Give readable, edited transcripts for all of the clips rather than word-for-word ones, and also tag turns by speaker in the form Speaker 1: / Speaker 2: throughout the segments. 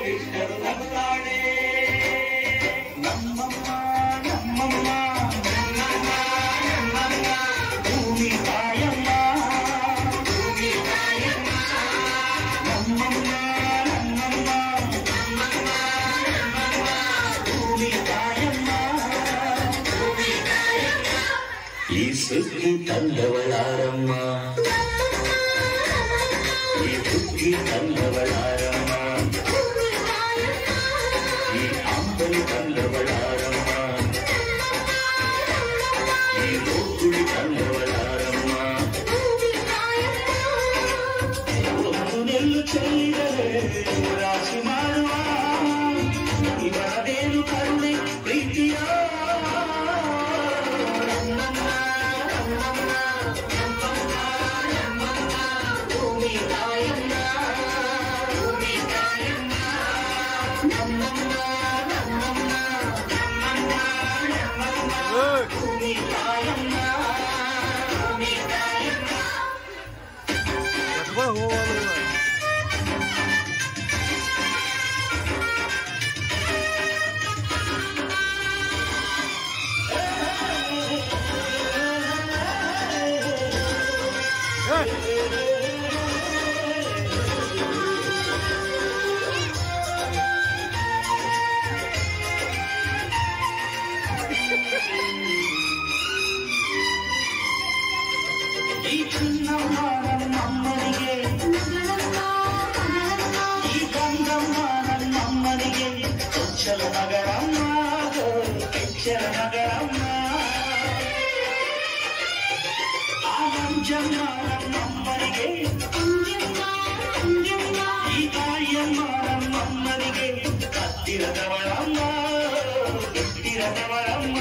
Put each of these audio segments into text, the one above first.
Speaker 1: ಕೃಷ್ಣರು ನಗುತ್ತಾಳೆ ನಮ್ಮಮ್ಮ ನಮ್ಮಮ್ಮ ನಮ್ಮಮ್ಮ ನಮ್ಮಮ್ಮ ಭೂಮಿ ತಾಯಮ್ಮ ಭೂಮಿ ತಾಯಮ್ಮ ನಮ್ಮಮ್ಮ ನಮ್ಮಮ್ಮ ನಮ್ಮಮ್ಮ ನಮ್ಮಮ್ಮ ಭೂಮಿ ತಾಯಮ್ಮ ಭೂಮಿ ತಾಯಮ್ಮ ಈ ಸುದ್ದಿ ತಂದವಳಾರಮ್ಮ ಈ ಬುದ್ಧಿ ತಂದವಳಾರಮ್ಮ ಈ ಅಂಬಲಿ ತಂದವಳಾರಮ್ಮ ಈ ಗೋಕುಳಿ ತಂದವಳಾರಮ್ಮ ಒಂದು ನೆಲ್ಲು ಚೆಲ್ಲಿದರೆ ರಾಶಿ ಮಾಡುವ ಇವರದೇನು ಕರುಣೆ ಪ್ರೀತಿಯ ಈ ಚಿನ್ನಮ್ಮ ನಮ್ಮನಿಗೆ ಈ ಗಂಗಮ್ಮ ನಮ್ಮನಿಗೆ ಕೆಚ್ಚಲ ನಗರಮ್ಮ ಕೆಚ್ಚಲ ನಗರಮ್ಮ ಆ ಮಂಜಮ್ಮ ನಮ್ಮನಿಗೆ ಈ ತಾಯಿಯಮ್ಮ ನಮ್ಮನಿಗೆ ಹತ್ತಿರದವಳಮ್ಮ ಎತ್ತಿರದವಳಮ್ಮ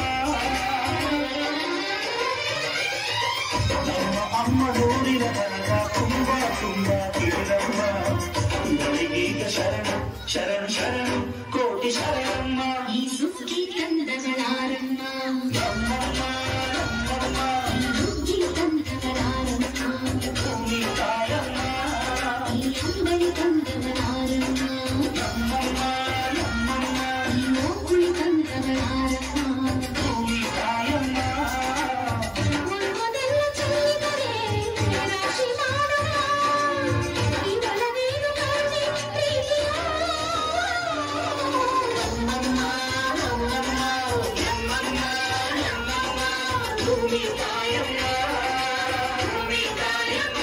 Speaker 1: ಅಮ್ಮ ನೋಡಿದ ತನಕ ತುಂಬಾ ತುಂಬಾ ತಿಳಿದಮ್ಮ ಇವಳಿಗೀಗ ಶರಣು ಶರಣು ಶರಣು ಕೋಟಿ ಶರಣಮ್ಮ
Speaker 2: ಈ ಸುಗ್ಗಿ ತಂದಗಳಾರಮ್ಮ
Speaker 1: ನಮ್ಮಮ್ಮ ನಮ್ಮಮ್ಮ
Speaker 2: ಈ ನುಗ್ಗಿ ತಂದಗಳಾರಮ್ಮ
Speaker 1: ಭೂಮಿ ತಾಯಮ್ಮ
Speaker 2: ಈ ಅಂಬಲಿ ತಂದಗಳಾರಮ್ಮ
Speaker 1: ನಮ್ಮಮ್ಮ ನಮ್ಮಮ್ಮ
Speaker 2: ಈ ಗೋಕುಳಿ ತಂದಗಳಾರಮ್ಮ
Speaker 1: ಭೂಮಿ ತಾಯಮ್ಮ
Speaker 2: ನಮ್ಮದೆಲ್ಲ ಚೆಲ್ಲಿದರೆ ರಾಶಿ ಮಾಡುವ ಇವಳದೇನು ಕರುಣೆ ಪ್ರೀತಿಯ
Speaker 1: ನಮ್ಮಮ್ಮ ನಮ್ಮಮ್ಮ ನಮ್ಮಮ್ಮ ನಮ್ಮಮ್ಮ ಭೂಮಿ ತಾಯಮ್ಮ ಭೂಮಿ ತಾಯಮ್ಮ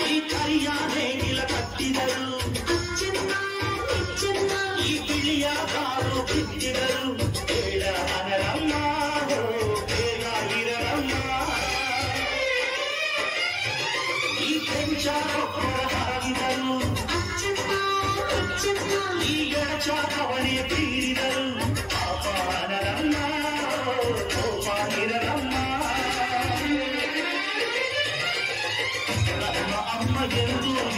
Speaker 1: ಈ ಕರಿಯ ನೇಗಿಲ ಕಟ್ಟಿದರು ಈ ಬಿಳಿಯ ಕಾರು ಬಿದ್ದಿದರು ಬೇಡ ಅನರಮ್ಮ ಬೇಗ ಇರರಮ್ಮ ಈ ಕೆಂಚ ಹಾಕಿದರು ಈ ಎಡಚ ಕವಣೆ ತೀರಿದರು ಪಾಪ ಅನರಮ್ಮ ಕೋಪ ಇರರಮ್ಮ ನಮ್ಮ ಅಮ್ಮ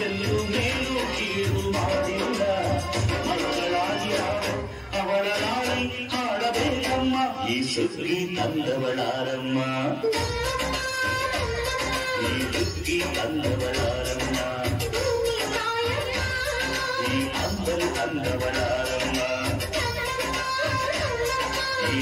Speaker 1: ಎಂದು ಮೇಲು ಕೀಳು ಮಾಡಿಲ್ಲ ಮಕ್ಕಳಾಗಿ ಅವಳ ನಾಳಿ ಹಾಡಬೇಕಮ್ಮ ಈ ಸುಗ್ಗಿ ತಂದವಳಾರಮ್ಮ ಈ ಸುಗ್ಗಿ ತಂದವಳಾರಮ್ಮ ಈ ಅಂಬಲಿ ತಂದವಳಾರಮ್ಮ ಈ